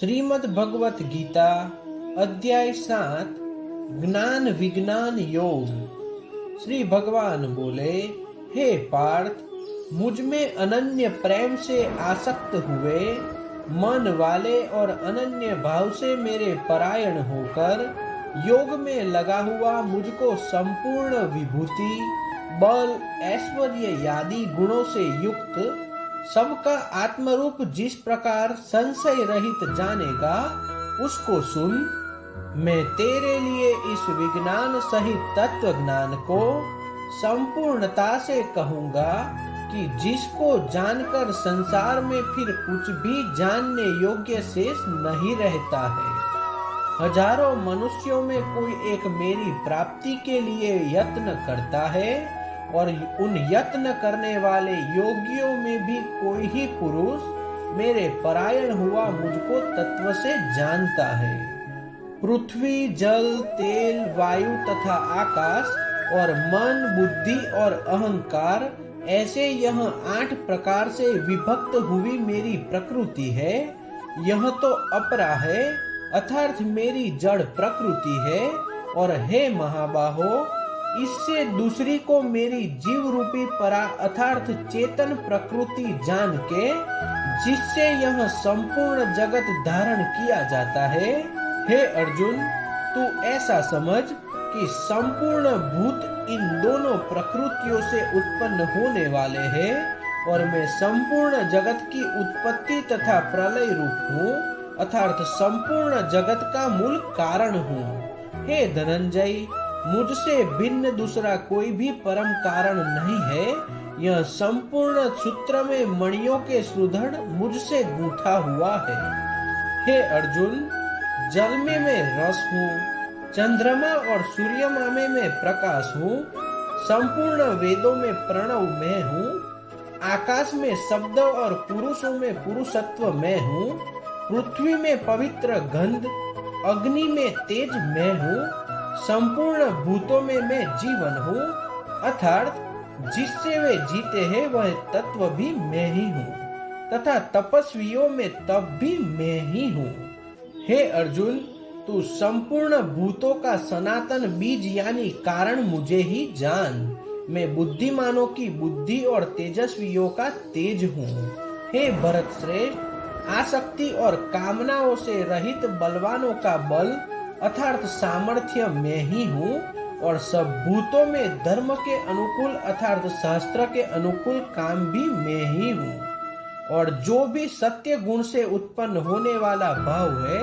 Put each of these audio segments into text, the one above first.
श्रीमद् भगवत गीता अध्याय 7 ज्ञान विज्ञान योग। श्री भगवान बोले, हे पार्थ, मुझ में अनन्य प्रेम से आसक्त हुए मन वाले और अनन्य भाव से मेरे परायण होकर योग में लगा हुआ मुझको संपूर्ण विभूति, बल, ऐश्वर्य आदि गुणों से युक्त सबका आत्मरूप जिस प्रकार संशय रहित जानेगा, उसको सुन। मैं तेरे लिए इस विज्ञान सहित तत्व ज्ञान को संपूर्णता से कहूँगा कि जिसको जानकर संसार में फिर कुछ भी जानने योग्य शेष नहीं रहता है। हजारों मनुष्यों में कोई एक मेरी प्राप्ति के लिए यत्न करता है और उन यत्न करने वाले योगियों में भी कोई ही पुरुष मेरे परायण हुआ मुझको तत्व से जानता है। पृथ्वी, जल, तेल, वायु तथा आकाश और मन, बुद्धि और अहंकार, ऐसे यह 8 प्रकार से विभक्त हुई मेरी प्रकृति है। यह तो अपरा है, अर्थात मेरी जड़ प्रकृति है। और हे महाबाहो, इससे दूसरी को मेरी जीव रूपी परा अर्थात चेतन प्रकृति जान के, जिससे यह संपूर्ण जगत धारण किया जाता है। हे अर्जुन, तू ऐसा समझ कि संपूर्ण भूत इन दोनों प्रकृतियों से उत्पन्न होने वाले हैं और मैं संपूर्ण जगत की उत्पत्ति तथा प्रलय रूप हूँ, अर्थात संपूर्ण जगत का मूल कारण हूँ। हे धनंजय, मुझसे भिन्न दूसरा कोई भी परम कारण नहीं है। यह संपूर्ण सूत्र में मणियों के सुदृढ़ मुझसे गूंथा हुआ है। हे अर्जुन, जल में मैं रस हूँ, चंद्रमा और सूर्यमा में मैं प्रकाश हूँ, संपूर्ण वेदों में प्रणव मैं हूँ, आकाश में शब्द और पुरुषों में पुरुषत्व मैं हूँ, पृथ्वी में पवित्र गंध, अग्नि में तेज मैं हूँ, संपूर्ण भूतों में मैं जीवन हूँ, अर्थात जिससे वे जीते हैं वह तत्व भी मैं ही हूँ, तथा तपस्वियों में तप भी मैं ही हूँ। हे अर्जुन, तू संपूर्ण भूतों का सनातन बीज यानी कारण मुझे ही जान। मैं बुद्धिमानों की बुद्धि और तेजस्वियों का तेज हूँ। हे भरत श्रेष्ठ, आसक्ति और कामनाओं से रहित बलवानों का बल अर्थात सामर्थ्य मैं ही हूँ और सब भूतों में धर्म के अनुकूल अर्थात शास्त्र के अनुकूल काम भी मैं ही हूँ। और जो भी सत्य गुण से उत्पन्न होने वाला भाव है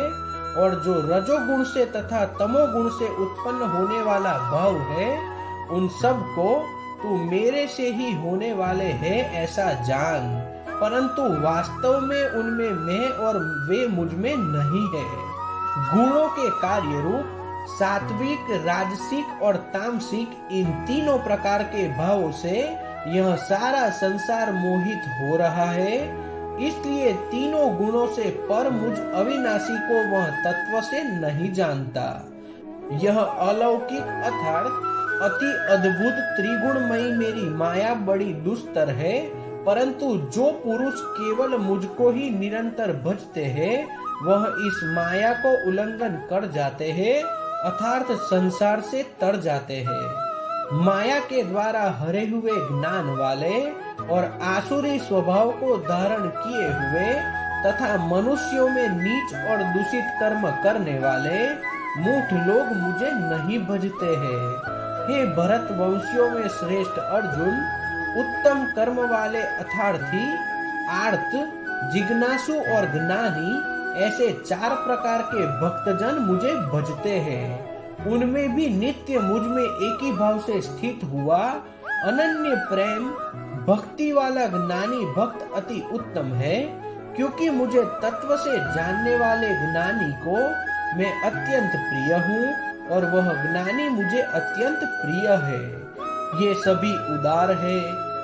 और जो रजोगुण से तथा तमोगुण से उत्पन्न होने वाला भाव है, उन सब को तू मेरे से ही होने वाले है ऐसा जान, परंतु वास्तव में उनमें मैं और वे मुझ में नहीं है। गुणों के कार्य रूप सात्विक, राजसिक और तामसिक, इन तीनों प्रकार के भावों से यह सारा संसार मोहित हो रहा है। इसलिए तीनों गुणों से पर मुझ अविनाशी को वह तत्व से नहीं जानता। यह अलौकिक अर्थात अति अद्भुत त्रिगुणमयी मेरी माया बड़ी दुस्तर है, परंतु जो पुरुष केवल मुझको ही निरंतर भजते हैं वह इस माया को उल्लंघन कर जाते हैं, अर्थात संसार से तर जाते हैं। माया के द्वारा हरे हुए ज्ञान वाले और आसुरी स्वभाव को धारण किए हुए तथा मनुष्यों में नीच और दूषित कर्म करने वाले मूढ़ लोग मुझे नहीं भजते हैं। हे भरत वंशियों में श्रेष्ठ अर्जुन, उत्तम कर्म वाले अर्थार्थी, आर्त, जिज्ञासु और ज्ञानी, ऐसे 4 प्रकार के भक्तजन मुझे भजते हैं। उनमें भी नित्य मुझ में एक ही भाव से स्थित हुआ अनन्य प्रेम भक्ति वाला ज्ञानी भक्त अति उत्तम है, क्योंकि मुझे तत्व से जानने वाले ज्ञानी को मैं अत्यंत प्रिय हूँ और वह ज्ञानी मुझे अत्यंत प्रिय है। ये सभी उदार है,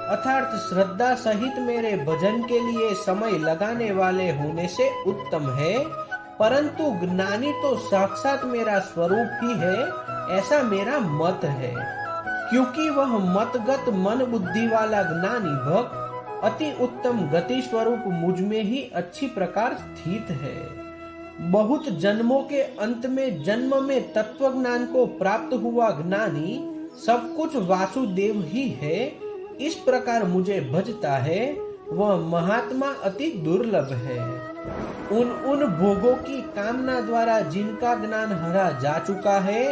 अर्थात श्रद्धा सहित मेरे भजन के लिए समय लगाने वाले होने से उत्तम है, परंतु ज्ञानी तो साक्षात मेरा स्वरूप ही है, ऐसा मेरा मत है। क्योंकि वह मतगत मन बुद्धि वाला ज्ञानी भक्त अति उत्तम गति स्वरूप मुझ में ही अच्छी प्रकार स्थित है। बहुत जन्मों के अंत में जन्म में तत्व ज्ञान को प्राप्त हुआ ज्ञानी सब कुछ वासुदेव ही है, इस प्रकार मुझे भजता है, वह महात्मा अति दुर्लभ है। उन भोगों की कामना द्वारा जिनका ज्ञान हरा जा चुका है,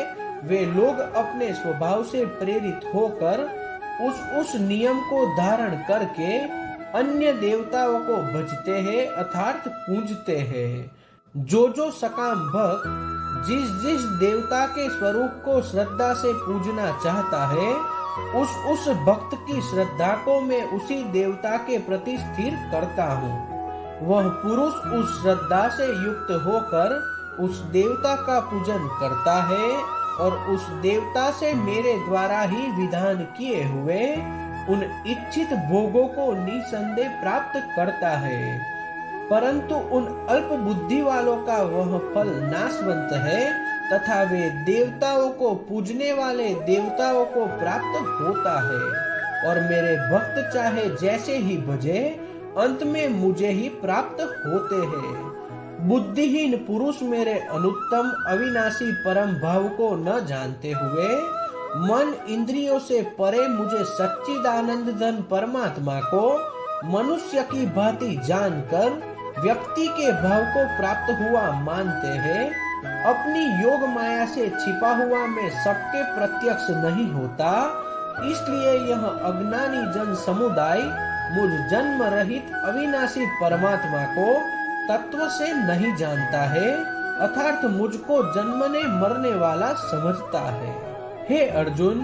वे लोग अपने स्वभाव से प्रेरित होकर उस नियम को धारण करके अन्य देवताओं को भजते हैं अर्थात पूजते हैं। जो सकाम भक्त जिस देवता के स्वरूप को श्रद्धा से पूजना चाहता है, उस भक्त की श्रद्धा को मैं उसी देवता के प्रति स्थिर करता हूँ। वह पुरुष उस श्रद्धा से युक्त होकर उस देवता का पूजन करता है और उस देवता से मेरे द्वारा ही विधान किए हुए उन इच्छित भोगों को निसंदेह प्राप्त करता है। परंतु उन अल्प बुद्धि वालों का वह फल नाशवंत है तथा वे देवताओं को पूजने वाले देवताओं को प्राप्त होता है और मेरे भक्त चाहे जैसे ही भजे अंत में मुझे ही प्राप्त होते हैं। बुद्धिहीन पुरुष मेरे अनुत्तम अविनाशी परम भाव को न जानते हुए मन इंद्रियों से परे मुझे सच्चिदानंद धन परमात्मा को मनुष्य की भांति जानकर व्यक्ति के भाव को प्राप्त हुआ मानते हैं। अपनी योग माया से छिपा हुआ मैं सबके प्रत्यक्ष नहीं होता, इसलिए यह अज्ञानी जन समुदाय मुझ जन्म रहित अविनाशी परमात्मा को तत्व से नहीं जानता है अर्थात मुझको जन्मने मरने वाला समझता है। हे अर्जुन,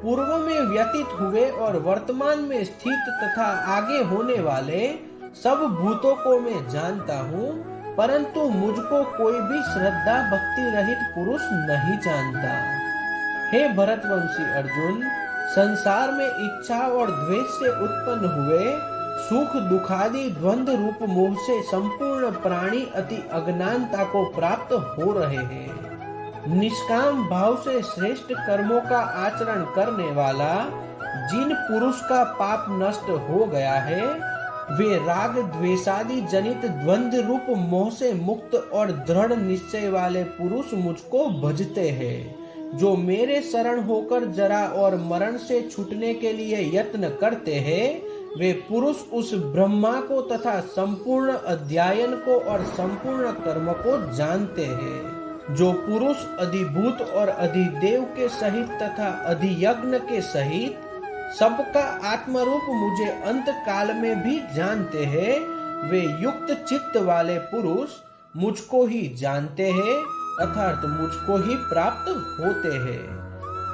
पूर्व में व्यतीत हुए और वर्तमान में स्थित तथा आगे होने वाले सब भूतों को मैं जानता हूँ, परंतु मुझको कोई भी श्रद्धा भक्ति रहित पुरुष नहीं जानता। हे भरतवंशी अर्जुन, संसार में इच्छा और द्वेष से उत्पन्न हुए सुख दुखादि द्वंद रूप मोह से संपूर्ण प्राणी अति अज्ञानता को प्राप्त हो रहे हैं। निष्काम भाव से श्रेष्ठ कर्मों का आचरण करने वाला जिन पुरुष का पाप नष्ट हो गया है, वे राग द्वेषादि जनित द्वंद रूप मोह से मुक्त और दृढ़ निश्चय वाले पुरुष मुझको भजते हैं। जो मेरे शरण होकर जरा और मरण से छूटने के लिए यत्न करते हैं, वे पुरुष उस ब्रह्मा को तथा संपूर्ण अध्ययन को और संपूर्ण कर्म को जानते हैं। जो पुरुष अधिभूत और अधिदेव के सहित तथा अधियज्ञ के सहित सबका आत्मरूप मुझे अंत काल में भी जानते हैं, वे युक्त चित्त वाले पुरुष मुझको ही जानते हैं अर्थात मुझको ही प्राप्त होते हैं।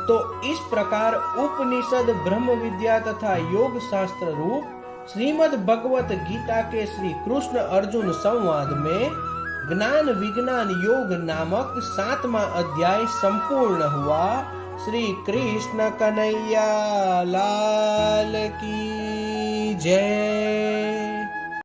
तो इस प्रकार उपनिषद ब्रह्म विद्या तथा योग शास्त्र रूप श्रीमद् भगवत गीता के श्री कृष्ण अर्जुन संवाद में ज्ञान विज्ञान योग नामक 7वां अध्याय संपूर्ण हुआ। श्री कृष्ण कन्हैया लाल की जय।